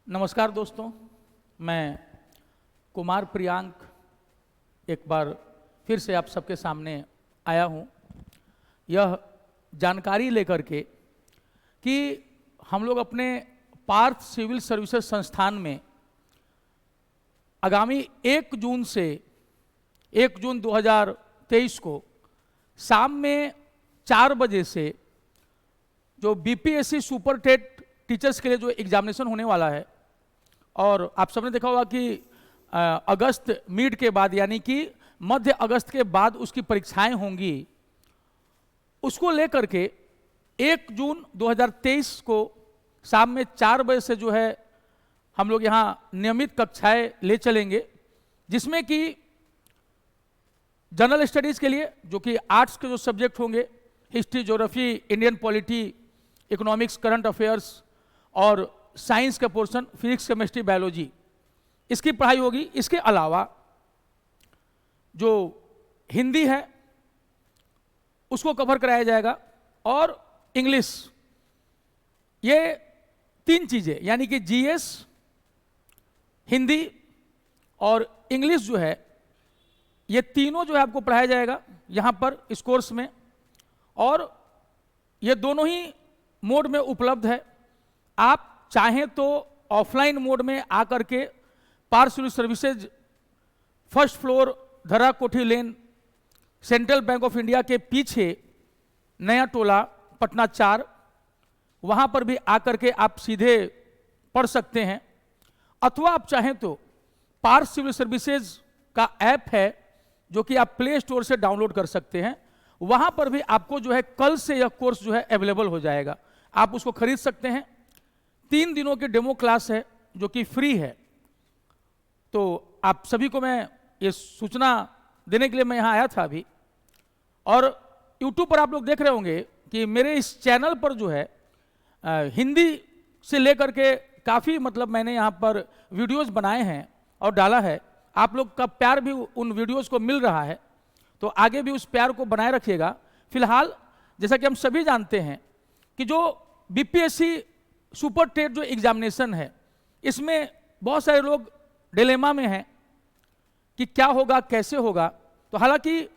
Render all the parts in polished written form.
नमस्कार दोस्तों, मैं कुमार प्रियांक एक बार फिर से आप सबके सामने आया हूँ यह जानकारी लेकर के कि हम लोग अपने पार्थ सिविल सर्विसेज संस्थान में आगामी 1 जून से 1 जून 2023 को शाम में 4 बजे से जो बीपीएससी सुपर टेट टीचर्स के लिए जो एग्जामिनेशन होने वाला है, और आप सबने देखा होगा कि अगस्त मिड के बाद यानी कि मध्य अगस्त के बाद उसकी परीक्षाएं होंगी, उसको लेकर के 1 जून 2023 को शाम में 4 बजे से जो है हम लोग यहाँ नियमित कक्षाएं ले चलेंगे, जिसमें कि जनरल स्टडीज़ के लिए जो कि आर्ट्स के जो सब्जेक्ट होंगे, history, geography, Indian polity, economics, current affairs और साइंस का पोर्शन फिजिक्स, केमिस्ट्री, बायोलॉजी, इसकी पढ़ाई होगी। इसके अलावा जो हिंदी है उसको कवर कराया जाएगा और इंग्लिश, ये 3 चीज़ें यानी कि जीएस, हिंदी और इंग्लिश जो है, ये तीनों जो है आपको पढ़ाया जाएगा यहाँ पर इस कोर्स में, और ये दोनों ही मोड में उपलब्ध है। आप चाहें तो ऑफलाइन मोड में आकर के Parth civil services first floor, Dhara Kothi lane, central bank of India के पीछे नया टोला, पटना 4, वहाँ पर भी आकर के आप सीधे पढ़ सकते हैं। अथवा आप चाहें तो पार्थ सिविल सर्विसेज का ऐप है जो कि आप प्ले स्टोर से डाउनलोड कर सकते हैं, वहाँ पर भी आपको जो है कल से यह कोर्स जो है अवेलेबल हो जाएगा, आप उसको खरीद सकते हैं। 3 दिनों की डेमो क्लास है जो कि फ्री है। तो आप सभी को मैं ये सूचना देने के लिए मैं यहाँ आया था अभी, और YouTube पर आप लोग देख रहे होंगे कि मेरे इस चैनल पर जो है हिंदी से लेकर के काफ़ी मतलब मैंने यहाँ पर वीडियोस बनाए हैं और डाला है। आप लोग का प्यार भी उन वीडियोस को मिल रहा है, तो आगे भी उस प्यार को बनाए रखिएगा। फिलहाल जैसा कि हम सभी जानते हैं कि जो बीपीएससी सुपर टेट जो एग्जामिनेशन है, इसमें बहुत सारे लोग डिलेमा में हैं कि क्या होगा, कैसे होगा। तो हालांकि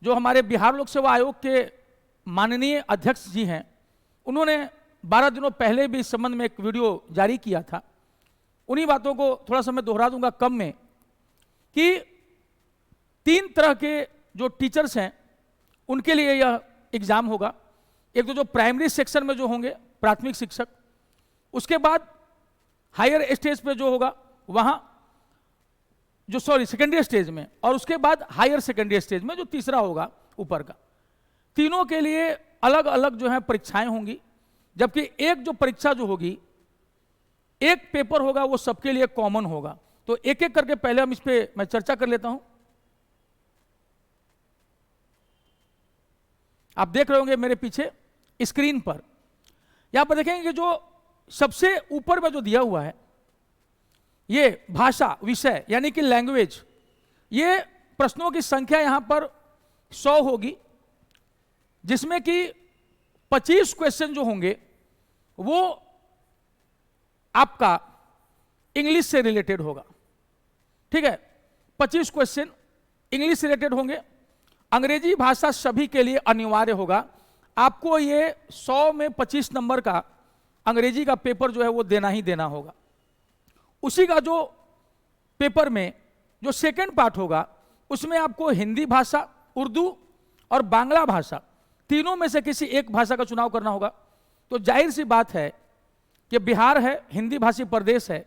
जो हमारे बिहार लोक सेवा आयोग के माननीय अध्यक्ष जी हैं, उन्होंने 12 दिनों पहले भी इस संबंध में एक वीडियो जारी किया था। उन्हीं बातों को थोड़ा सा मैं दोहरा दूंगा कम में, कि 3 तरह के जो टीचर्स हैं उनके लिए यह एग्जाम होगा। एक तो जो प्राइमरी सेक्शन में जो होंगे प्राथमिक शिक्षक, उसके बाद हायर स्टेज पे जो होगा वहाँ जो सेकेंडरी स्टेज में, और उसके बाद हायर सेकेंडरी स्टेज में जो तीसरा होगा ऊपर का। तीनों के लिए अलग अलग जो है परीक्षाएं होंगी, जबकि एक जो परीक्षा जो होगी, एक पेपर होगा वो सबके लिए कॉमन होगा। तो एक एक करके पहले हम इस पे मैं चर्चा कर लेता हूं। आप देख रहे होंगे मेरे पीछे स्क्रीन पर, यहां पर देखेंगे कि जो सबसे ऊपर में जो दिया हुआ है ये भाषा विषय यानी कि लैंग्वेज, ये प्रश्नों की संख्या यहां पर 100 होगी, जिसमें कि 25 क्वेश्चन जो होंगे वो आपका इंग्लिश से रिलेटेड होगा। ठीक है, 25 क्वेश्चन इंग्लिश से रिलेटेड होंगे। अंग्रेजी भाषा सभी के लिए अनिवार्य होगा। आपको ये 100 में 25 नंबर का अंग्रेजी का पेपर जो है वो देना ही देना होगा। उसी का जो पेपर में जो सेकंड पार्ट होगा, उसमें आपको हिंदी भाषा, उर्दू और बांग्ला भाषा, तीनों में से किसी एक भाषा का चुनाव करना होगा। तो जाहिर सी बात है कि बिहार है, हिंदी भाषी प्रदेश है,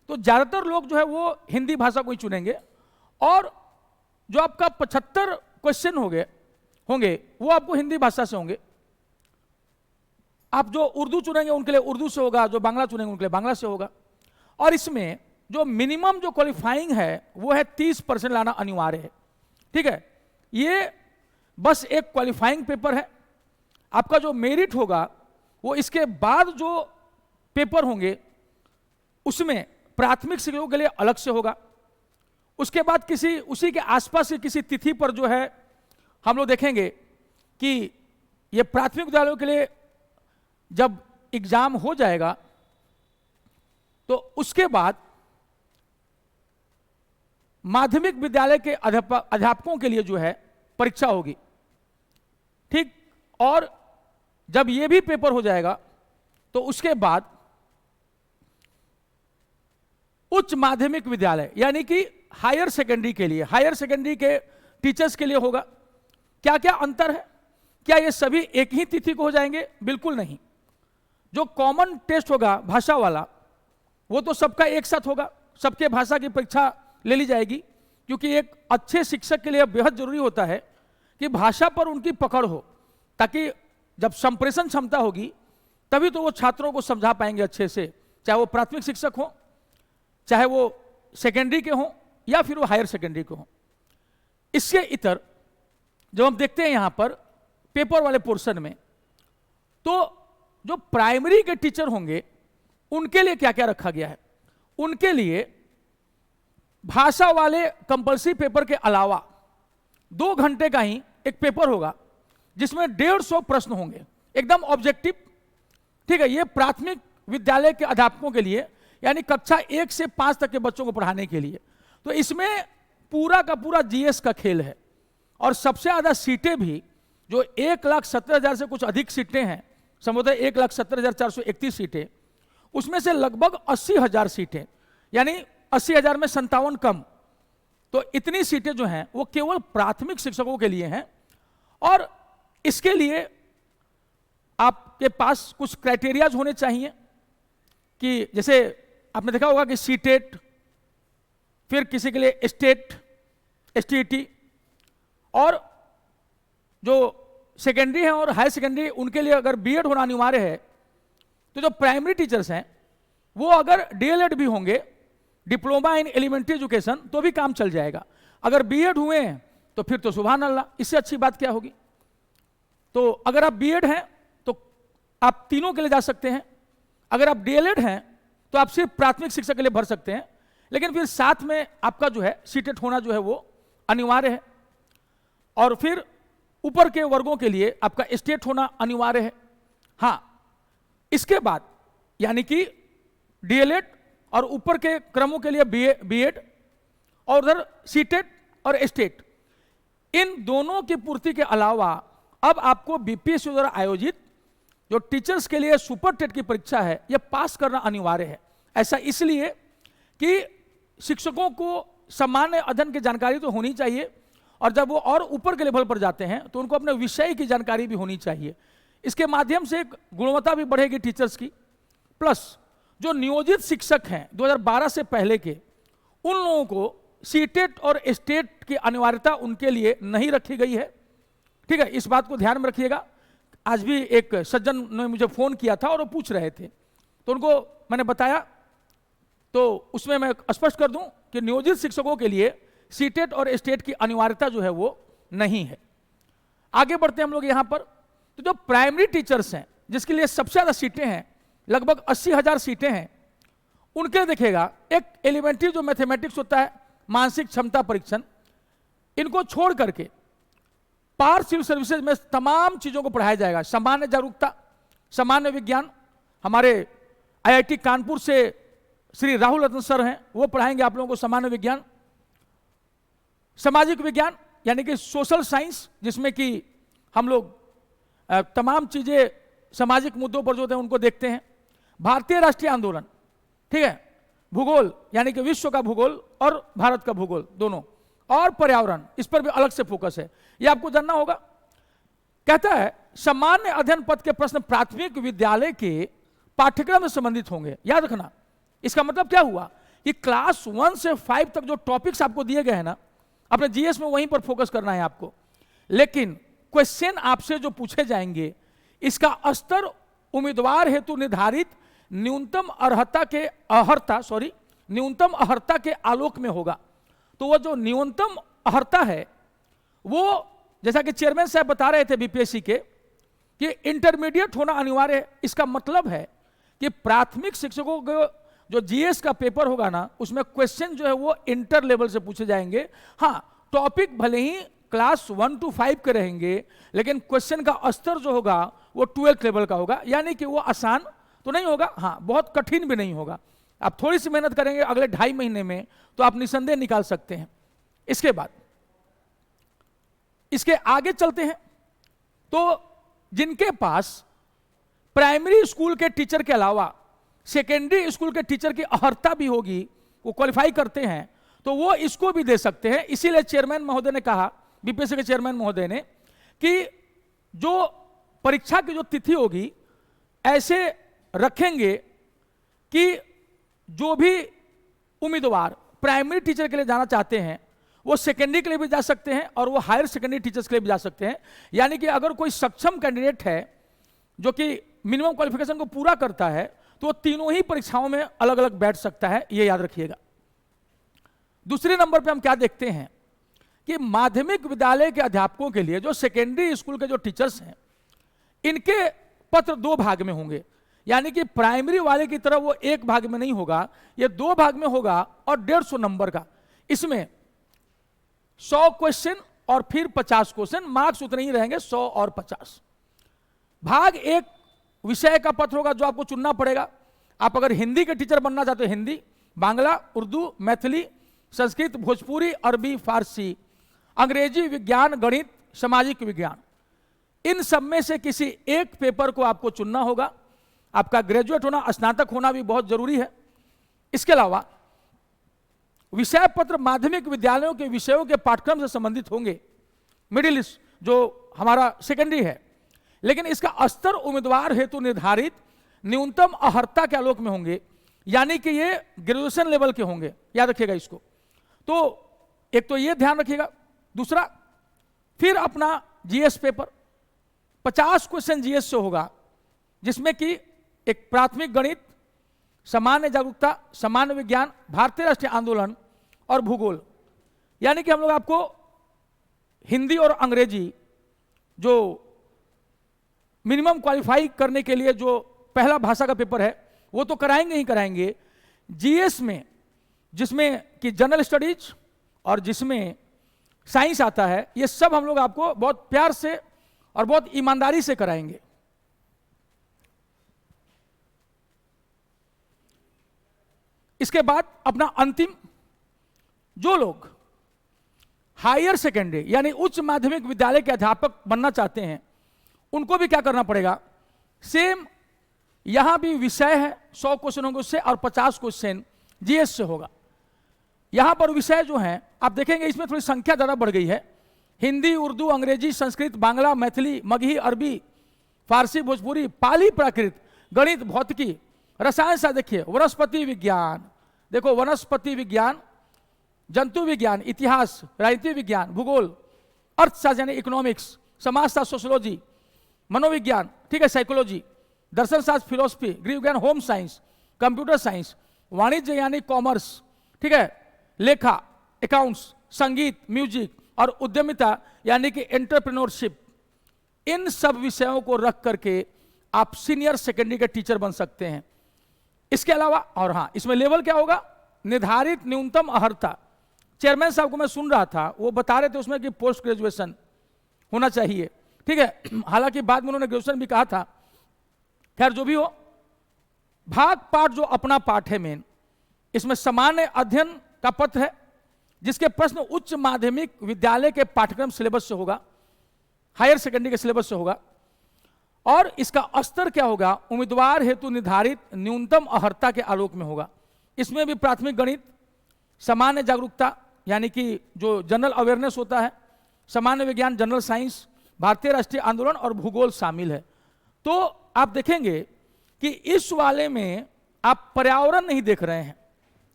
तो ज़्यादातर लोग जो है वो हिंदी भाषा को ही चुनेंगे, और जो आपका 75 क्वेश्चन होंगे वो आपको हिंदी भाषा से होंगे। आप जो उर्दू चुनेंगे उनके लिए उर्दू से होगा, जो बांग्ला चुनेंगे उनके लिए बांग्ला से होगा। और इसमें जो मिनिमम जो क्वालिफाइंग है वो है 30% लाना अनिवार्य है। ठीक है, ये बस एक क्वालिफाइंग पेपर है। आपका जो मेरिट होगा वो इसके बाद जो पेपर होंगे उसमें प्राथमिक शिक्षकों के लिए अलग से होगा। उसके बाद किसी उसी के आसपास की किसी तिथि पर जो है हम लोग देखेंगे कि ये प्राथमिक विद्यालयों के लिए जब एग्जाम हो जाएगा तो उसके बाद माध्यमिक विद्यालय के अध्यापकों के लिए जो है परीक्षा होगी, ठीक। और जब ये भी पेपर हो जाएगा तो उसके बाद उच्च माध्यमिक विद्यालय यानी कि हायर सेकेंडरी के लिए, हायर सेकेंडरी के टीचर्स के लिए होगा। क्या क्या अंतर है? क्या ये सभी एक ही तिथि को हो जाएंगे? बिल्कुल नहीं। जो कॉमन टेस्ट होगा भाषा वाला, वो तो सबका एक साथ होगा, सबके भाषा की परीक्षा ले ली जाएगी, क्योंकि एक अच्छे शिक्षक के लिए बेहद जरूरी होता है कि भाषा पर उनकी पकड़ हो, ताकि जब संप्रेषण क्षमता होगी तभी तो वो छात्रों को समझा पाएंगे अच्छे से, चाहे वो प्राथमिक शिक्षक हो, चाहे वो सेकेंडरी के हों या फिर वो हायर सेकेंडरी के हों। इसके इतर जब हम देखते हैं यहां पर पेपर वाले पोर्शन में, तो जो प्राइमरी के टीचर होंगे उनके लिए क्या क्या रखा गया है? उनके लिए भाषा वाले कंपल्सरी पेपर के अलावा 2 घंटे का ही एक पेपर होगा जिसमें 150 प्रश्न होंगे, एकदम ऑब्जेक्टिव, ठीक है। ये प्राथमिक विद्यालय के अध्यापकों के लिए, यानी कक्षा 1 से 5 तक के बच्चों को पढ़ाने के लिए। तो इसमें पूरा का पूरा जीएस का खेल है। और सबसे ज्यादा सीटें भी, जो 1,17,000 से कुछ अधिक सीटें हैं, संभवतः 1,17,431 सीटें, उसमें से लगभग 80,000 सीटें, यानी 80,000 में 57 कम, तो इतनी सीटें जो हैं वो केवल प्राथमिक शिक्षकों के लिए हैं। और इसके लिए आपके पास कुछ क्राइटेरियाज होने चाहिए कि जैसे आपने देखा होगा कि सीटेट, फिर किसी के लिए स्टेट, एसटीईटी, और जो सेकेंडरी है और हायर सेकेंडरी उनके लिए अगर बीएड होना अनिवार्य है, तो जो प्राइमरी टीचर्स हैं वो अगर डीएलएड भी होंगे, डिप्लोमा इन एलिमेंट्री एजुकेशन, तो भी काम चल जाएगा। अगर बीएड हुए हैं तो फिर तो सुभान अल्लाह, इससे अच्छी बात क्या होगी। तो अगर आप बीएड हैं तो आप तीनों के लिए जा सकते हैं, अगर आप डीएलएड हैं तो आप सिर्फ प्राथमिक शिक्षा के लिए भर सकते हैं, लेकिन फिर साथ में आपका जो है सीटेट होना जो है वो अनिवार्य है। और फिर ऊपर के वर्गों के लिए आपका स्टेट होना अनिवार्य है। हाँ, इसके बाद यानी कि डीएलएड और ऊपर के क्रमों के लिए बीएड, और उधर सीटेट और स्टेट, इन दोनों की पूर्ति के अलावा अब आपको बीपीएससी द्वारा आयोजित जो टीचर्स के लिए सुपर टेट की परीक्षा है, यह पास करना अनिवार्य है। ऐसा इसलिए कि शिक्षकों को सामान्य अध्ययन की जानकारी तो होनी चाहिए, और जब वो और ऊपर के लेवल पर जाते हैं तो उनको अपने विषय की जानकारी भी होनी चाहिए। इसके माध्यम से गुणवत्ता भी बढ़ेगी टीचर्स की। प्लस जो नियोजित शिक्षक हैं 2012 से पहले के, उन लोगों को सीटेट और स्टेट की अनिवार्यता उनके लिए नहीं रखी गई है, ठीक है। इस बात को ध्यान में रखिएगा। आज भी एक सज्जन ने मुझे फोन किया था और वो पूछ रहे थे, तो उनको मैंने बताया, तो उसमें मैं स्पष्ट कर दूं कि नियोजित शिक्षकों के लिए सीटेट और स्टेट की अनिवार्यता जो है वो नहीं है। आगे बढ़ते हैं हम लोग यहां पर। तो जो प्राइमरी टीचर्स हैं जिसके लिए सबसे ज्यादा सीटें हैं, लगभग 80,000 सीटें हैं, उनके देखिएगा एक एलिमेंट्री जो मैथमेटिक्स होता है, मानसिक क्षमता परीक्षण, इनको छोड़ करके पार सिविल सर्विसेज में तमाम चीजों को पढ़ाया जाएगा। सामान्य जागरूकता, सामान्य विज्ञान, हमारे आईआईटी कानपुर से श्री राहुल रतन सर हैं, वो पढ़ाएंगे आप लोगों को सामान्य विज्ञान। सामाजिक विज्ञान यानी कि सोशल साइंस, जिसमें कि हम लोग तमाम चीजें सामाजिक मुद्दों पर जो होते हैं उनको देखते हैं। भारतीय राष्ट्रीय आंदोलन, ठीक है। भूगोल यानी कि विश्व का भूगोल और भारत का भूगोल दोनों, और पर्यावरण, इस पर भी अलग से फोकस है, ये आपको जानना होगा। कहता है सामान्य अध्ययन पद के प्रश्न प्राथमिक विद्यालय के पाठ्यक्रम से संबंधित होंगे। याद रखना, इसका मतलब क्या हुआ कि क्लास 1 से 5 तक जो टॉपिक्स आपको दिए गए हैं ना, अपने जीएस में वहीं पर फोकस करना है आपको। लेकिन क्वेश्चन आपसे जो पूछे जाएंगे, इसका स्तर उम्मीदवार हेतु निर्धारित न्यूनतम अर्हता के आलोक में होगा। तो वो जो न्यूनतम अर्हता है वो, जैसा कि चेयरमैन साहब बता रहे थे बीपीएससी के, कि इंटरमीडिएट होना अनिवार्य है। इसका मतलब है कि प्राथमिक शिक्षकों को जो जीएस का पेपर होगा ना, उसमें क्वेश्चन जो है वो इंटर लेवल से पूछे जाएंगे। हाँ, टॉपिक भले ही क्लास 1 to 5 के रहेंगे, लेकिन क्वेश्चन का स्तर जो होगा वो 12th लेवल का होगा। यानी कि वो आसान तो नहीं होगा, हाँ बहुत कठिन भी नहीं होगा। आप थोड़ी सी मेहनत करेंगे अगले 2.5 महीने में तो आप निसंदेह निकाल सकते हैं। इसके बाद इसके आगे चलते हैं, तो जिनके पास प्राइमरी स्कूल के टीचर के अलावा सेकेंडरी स्कूल के टीचर की अर्हता भी होगी, वो क्वालिफाई करते हैं, तो वो इसको भी दे सकते हैं। इसीलिए चेयरमैन महोदय ने कहा, बीपीएससी के चेयरमैन महोदय ने, कि जो परीक्षा की जो तिथि होगी ऐसे रखेंगे कि जो भी उम्मीदवार प्राइमरी टीचर के लिए जाना चाहते हैं वो सेकेंडरी के लिए भी जा सकते हैं और वो हायर सेकेंडरी टीचर्स के लिए भी जा सकते हैं। यानी कि अगर कोई सक्षम कैंडिडेट है जो कि मिनिमम क्वालिफिकेशन को पूरा करता है तो वो तीनों ही परीक्षाओं में अलग अलग बैठ सकता है, ये याद रखिएगा। दूसरे नंबर पे हम क्या देखते हैं कि माध्यमिक विद्यालय के अध्यापकों के लिए जो सेकेंडरी स्कूल के जो टीचर्स हैं इनके पत्र 2 भाग में होंगे, यानी कि प्राइमरी वाले की तरह वो 1 भाग में नहीं होगा, ये 2 भाग में होगा और 150 नंबर का। इसमें 100 क्वेश्चन और फिर 50 क्वेश्चन, मार्क्स उतने ही रहेंगे 100 और 50। भाग 1 विषय का पत्र होगा जो आपको चुनना पड़ेगा। आप अगर हिंदी के टीचर बनना चाहते हो हिंदी, बांग्ला, उर्दू, मैथिली, संस्कृत, भोजपुरी, अरबी, फारसी, अंग्रेजी, विज्ञान, गणित, सामाजिक विज्ञान, इन सब में से किसी एक पेपर को आपको चुनना होगा। आपका ग्रेजुएट होना, स्नातक होना भी बहुत जरूरी है। इसके अलावा विषय पत्र माध्यमिक विद्यालयों के विषयों के पाठ्यक्रम से संबंधित होंगे, मिडिल जो हमारा सेकेंडरी है, लेकिन इसका स्तर उम्मीदवार हेतु निर्धारित न्यूनतम अर्हता के आलोक में होंगे, यानी कि ये ग्रेजुएशन लेवल के होंगे, याद रखिएगा इसको। तो एक तो ये ध्यान रखिएगा। दूसरा, फिर अपना जीएस पेपर 50 क्वेश्चन जीएस से होगा, जिसमें कि एक प्राथमिक गणित, सामान्य जागरूकता, सामान्य विज्ञान, भारतीय राष्ट्रीय आंदोलन और भूगोल। यानी कि हम लोग आपको हिंदी और अंग्रेजी जो मिनिमम क्वालिफाई करने के लिए जो पहला भाषा का पेपर है वो तो कराएंगे ही कराएंगे। जीएस में जिसमें कि जनरल स्टडीज और जिसमें साइंस आता है, ये सब हम लोग आपको बहुत प्यार से और बहुत ईमानदारी से कराएंगे। इसके बाद अपना अंतिम, जो लोग हायर सेकेंडरी यानी उच्च माध्यमिक विद्यालय के अध्यापक बनना चाहते हैं उनको भी क्या करना पड़ेगा, सेम यहां भी विषय है, 100 क्वेश्चन होंगे उससे और 50 क्वेश्चन जीएस से होगा। यहां पर विषय जो हैं आप देखेंगे इसमें थोड़ी संख्या ज्यादा बढ़ गई है। हिंदी, उर्दू, अंग्रेजी, संस्कृत, बांग्ला, मैथिली, मगही, अरबी, फारसी, भोजपुरी, पाली, प्राकृत, गणित, भौतिकी, रसायन शास्त्र, देखिए वनस्पति विज्ञान, देखो वनस्पति विज्ञान, जंतु विज्ञान, इतिहास, राजनीति विज्ञान, भूगोल, अर्थशास्त्र यानी इकोनॉमिक्स, समाजशास्त्र, सोशियोलॉजी, मनोविज्ञान, ठीक है, साइकोलॉजी, दर्शन शास्त्र, फिलोसफी, गृह विज्ञान, होम साइंस, कंप्यूटर साइंस, वाणिज्य यानी कॉमर्स, ठीक है, लेखा, अकाउंट्स, संगीत, म्यूजिक और उद्यमिता यानी कि एंटरप्रेन्योरशिप, इन सब विषयों को रख करके आप सीनियर सेकेंडरी के टीचर बन सकते हैं। इसके अलावा और हाँ, इसमें लेवल क्या होगा, निर्धारित न्यूनतम अर्हता। चेयरमैन साहब को मैं सुन रहा था, वो बता रहे थे उसमें कि पोस्ट ग्रेजुएशन होना चाहिए, ठीक है। हालांकि बाद में उन्होंने ग्रेजुएशन भी कहा था। खैर जो भी हो, भाग पाठ जो अपना पाठ है मेन, इसमें सामान्य अध्ययन का पत्र है जिसके प्रश्न उच्च माध्यमिक विद्यालय के पाठ्यक्रम सिलेबस से होगा, हायर सेकेंडरी के सिलेबस से होगा। और इसका स्तर क्या होगा, उम्मीदवार हेतु निर्धारित न्यूनतम अर्हता के आलोक में होगा। इसमें भी प्राथमिक गणित, सामान्य जागरूकता यानी कि जो जनरल अवेयरनेस होता है, सामान्य विज्ञान, जनरल साइंस, भारतीय राष्ट्रीय आंदोलन और भूगोल शामिल है। तो आप देखेंगे कि इस वाले में आप पर्यावरण नहीं देख रहे हैं,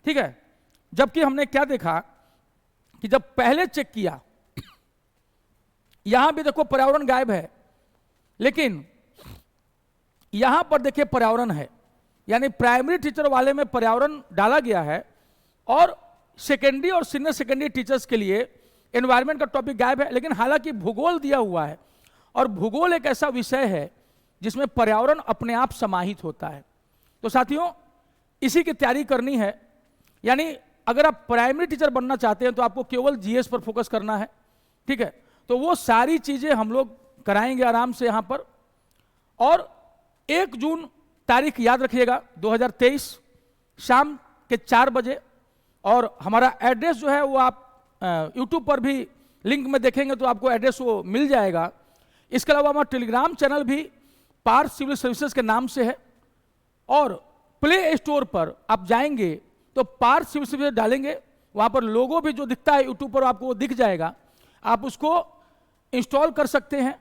ठीक है। जबकि हमने क्या देखा कि जब पहले चेक किया, यहां भी देखो पर्यावरण गायब है, लेकिन यहां पर देखिए पर्यावरण है, यानी प्राइमरी टीचर वाले में पर्यावरण डाला गया है और सेकेंडरी और सीनियर सेकेंडरी टीचर्स के लिए एनवायरनमेंट का टॉपिक गायब है। लेकिन हालांकि भूगोल दिया हुआ है और भूगोल एक ऐसा विषय है जिसमें पर्यावरण अपने आप समाहित होता है। तो साथियों, इसी की तैयारी करनी है। यानी अगर आप प्राइमरी टीचर बनना चाहते हैं तो आपको केवल जीएस पर फोकस करना है, ठीक है। तो वो सारी चीजें हम लोग कराएंगे आराम से यहां पर। और 1 जून तारीख याद रखिएगा, 2023 शाम के 4 बजे। और हमारा एड्रेस जो है वो आप यूट्यूब पर भी लिंक में देखेंगे तो आपको एड्रेस वो मिल जाएगा। इसके अलावा हमारा टेलीग्राम चैनल भी पार्थ सिविल सर्विसेज के नाम से है, और प्ले स्टोर पर आप जाएंगे तो पार्थ सिविल सर्विसेज डालेंगे, वहाँ पर लोगो भी जो दिखता है यूट्यूब पर आपको वो दिख जाएगा, आप उसको इंस्टॉल कर सकते हैं।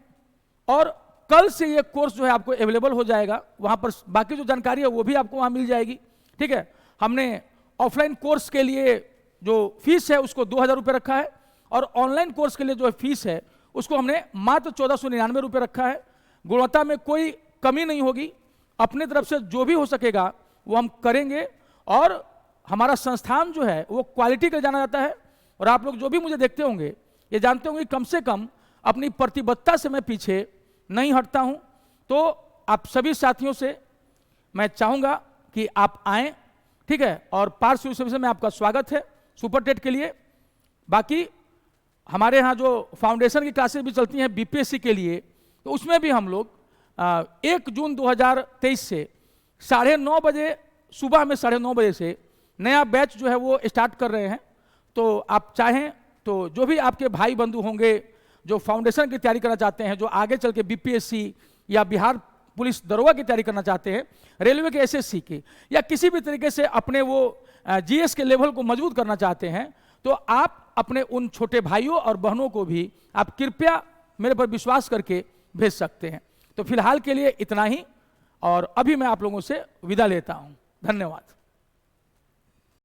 और कल से ये कोर्स जो है आपको अवेलेबल हो जाएगा, वहाँ पर बाकी जो जानकारी है वो भी आपको वहाँ मिल जाएगी। ठीक है, हमने ऑफलाइन कोर्स के लिए जो फीस है उसको 2000 रुपये रखा है, और ऑनलाइन कोर्स के लिए जो फीस है उसको हमने मात्र 1499 रुपये रखा है। गुणवत्ता में कोई कमी नहीं होगी, अपनी तरफ से जो भी हो सकेगा वो हम करेंगे, और हमारा संस्थान जो है वो क्वालिटी का जाना जाता है। और आप लोग जो भी मुझे देखते होंगे ये जानते होंगे कम से कम अपनी प्रतिबद्धता से मैं पीछे नहीं हटता हूं। तो आप सभी साथियों से मैं चाहूँगा कि आप आएँ, ठीक है, और पार्थ सिविल सर्विसेज में आपका स्वागत है सुपर टेट के लिए। बाकी हमारे यहाँ जो फाउंडेशन की क्लासेस भी चलती हैं बीपीएससी के लिए, तो उसमें भी हम लोग 1 जून 2023 से 9:30 बजे, सुबह में 9:30 बजे से नया बैच जो है वो स्टार्ट कर रहे हैं। तो आप चाहें तो जो भी आपके भाई बंधु होंगे जो फाउंडेशन की तैयारी करना चाहते हैं, जो आगे चल के बीपीएससी या बिहार पुलिस दरोगा की तैयारी करना चाहते हैं, रेलवे के एसएससी की, या किसी भी तरीके से अपने वो जीएस के लेवल को मजबूत करना चाहते हैं, तो आप अपने उन छोटे भाइयों और बहनों को भी आप कृपया मेरे पर विश्वास करके भेज सकते हैं। तो फिलहाल के लिए इतना ही, और अभी मैं आप लोगों से विदा लेता हूं। धन्यवाद।